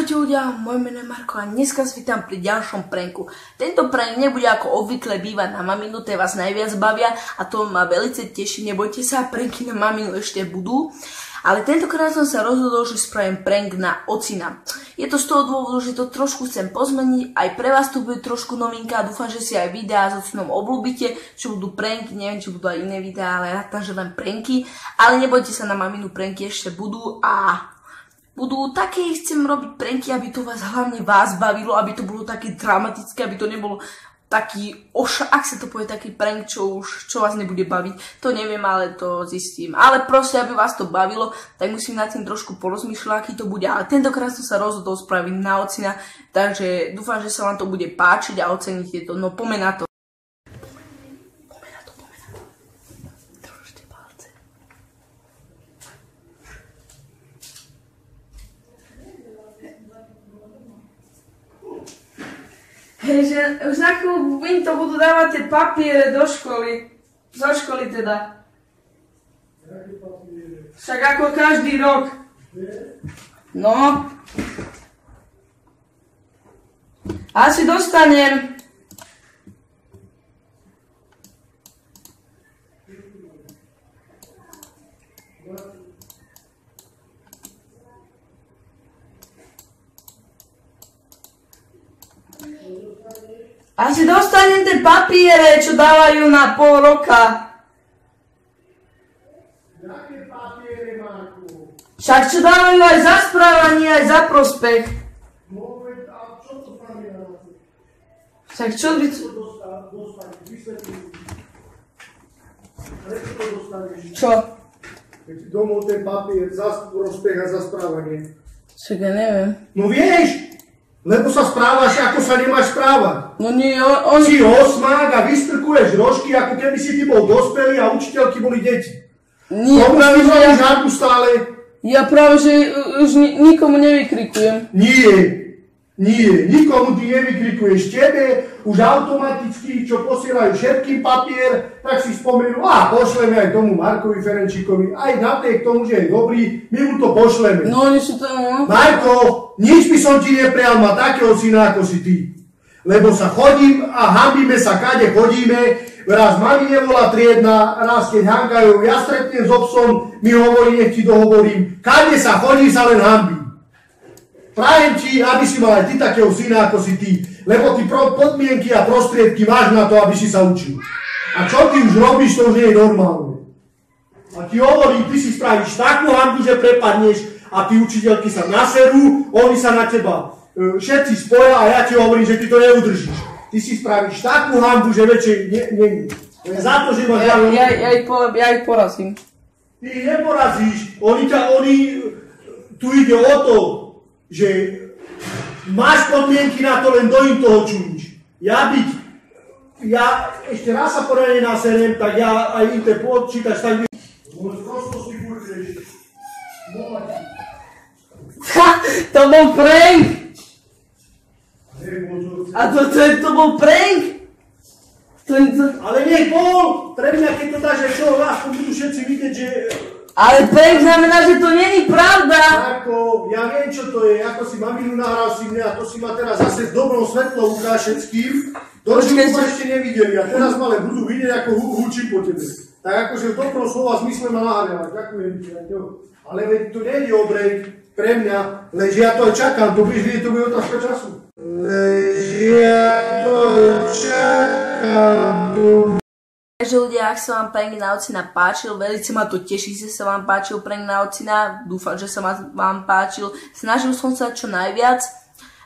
Ahojte ľudia, moje meno je Marko a dneska vás vítam pri ďalšom pranku. Tento prank nebude ako obvykle bývať na maminu, tie vás najviac bavia a to ma veľmi teší, nebojte sa, pranky na maminu ešte budú. Ale tentokrát som sa rozhodol, že spravím prank na ocina. Je to z toho dôvodu, že to trošku chcem pozmeniť, aj pre vás to bude trošku novinka a dúfam, že si aj videá s ocinom obľúbite, čo budú pranky, neviem, či budú aj iné videá, ale rád, že len pranky. Ale nebojte sa, na maminu pranky ešte budú a budú také, chcem robiť pranky, aby to hlavne vás bavilo, aby to bolo také dramatické, aby to nebolo taký, ak sa to povie, taký prank, čo vás nebude baviť, to neviem, ale to zistím. Ale proste, aby vás to bavilo, tak musím nad tým trošku porozmýšľať, aký to bude. Ale tentokrát som sa rozhodol spraviť na ocina, takže dúfam, že sa vám to bude páčiť a oceníte to. No poďme na to. Hej, že už za chvíľu im to budú dávať tie papiere do školy. Zo školy teda. Však ako každý rok. No. Asi dostanem. Asi dostanem tie papiere, čo dávajú na pol roka. Jaké papiere, Marku? Však čo dávajú aj za správanie, aj za prospech. No veď, a čo to znamená? Však čo by... Dostane, vysvetlím. Prečo to dostaneš? Čo? Keď ti domov ten papier za prospech a za správanie. Však ja neviem. No vieš! Lebo sa správaš, ako sa nemáš správať. No nie, on... Si osmák a vystrkuješ rožky, ako keby si ty bol dospelý a učiteľky boli deti. Nie, Komu práve, si že robíš harbu stále? ja práve, že už nikomu nevykrikujem. Nie, nikomu ty nevykrikuješ. Tebe už automaticky, čo posielajú všetkým papier, tak si spomenú, pošleme aj tomu Markovi Ferenčíkovi, aj napriek tomu, že je dobrý, my mu to pošleme. No, oni sú tam, no. Marko, nič by som ti neprial mať takého syna, ako si ty. Lebo sa chodím a hambíme sa, kade chodíme, raz mami nebola triedna, raz keď hangajú, ja stretnem s obsom, mi hovorí, nech ti dohovorím, kade sa chodí, sa len hambí. Prajem ti, aby si mal aj ty takého syna, ako si ty, lebo ty podmienky a prostriedky máš na to, aby si sa učil. A čo ty už robíš, to už nie je normálne. A ti hovorím, ty si spravíš takú hanbu, že prepadneš a tí učiteľky sa naserú, oni sa na teba všetci spoja a ja ti hovorím, že ty to neudržíš. Ty si spravíš takú hanbu, že väčšej nie. Za to, že máš... Ja ich porazím. Ty ich neporazíš. Tu ide o to, že máš podmienky na to, len do im toho čuníš. Ja ešte raz sa poradne naserem, tak ja aj im te počítaš, tak prosto si budeš. To bol prank! A to bol prank! Ale nech bol! Pre mňa, keď to dáš aj čo, aspoň budú všetci vidieť, že... Ale prank znamená, že to není pravda! Ako, ja viem, čo to je, ako si maminu nahral si mňa a to si ma teraz zase v dobrom svetlo ukáž všetkým. To, čo ma ešte nevideli a teraz ma len budú vidieť, ako hučím po tebe. Tak akože v dobrom slova zmysle ma nahrávať, ďakujem ti. Ale veď tu nejde o break pre mňa, lenže ja to aj čakám, to budeš vidieť, to bude otázka času. Takže ľudia, ak sa vám prank na ocina páčil, veľmi ma to teší, že sa vám páčil prank na ocina, dúfam, že sa vám páčil, snažil som sa čo najviac.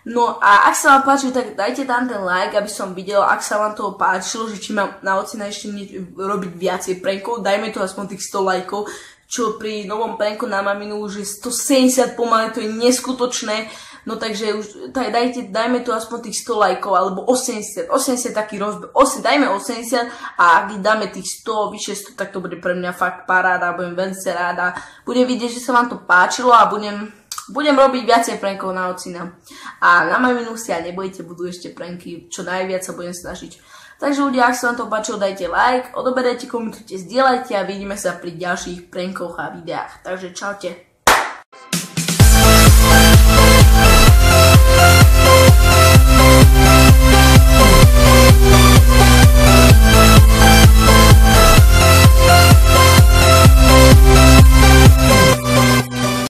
No a ak sa vám páčil, tak dajte tam ten like, aby som videl, ak sa vám toho páčilo, že či mám na ocina ešte robiť viacej prankov, dajme to aspoň tých 100 lajkov, čo pri novom pranku na maminu už je 170 pomaly, to je neskutočné. No takže už dajme tu aspoň tých 100 lajkov, alebo 80 taký rozbeh, dajme 80 a ak dáme tých 100, vyše 100, tak to bude pre mňa fakt paráda, budem veľmi ráda. Budem vidieť, že sa vám to páčilo a budem robiť viacej prankov na ocina. A na maminu si a nebojte, budú ešte pranky, čo najviac sa budem snažiť. Takže ľudia, ak sa vám to páčilo, dajte like, odoberajte, komentujte, zdieľajte a vidíme sa pri ďalších prankoch a videách. Takže čaute.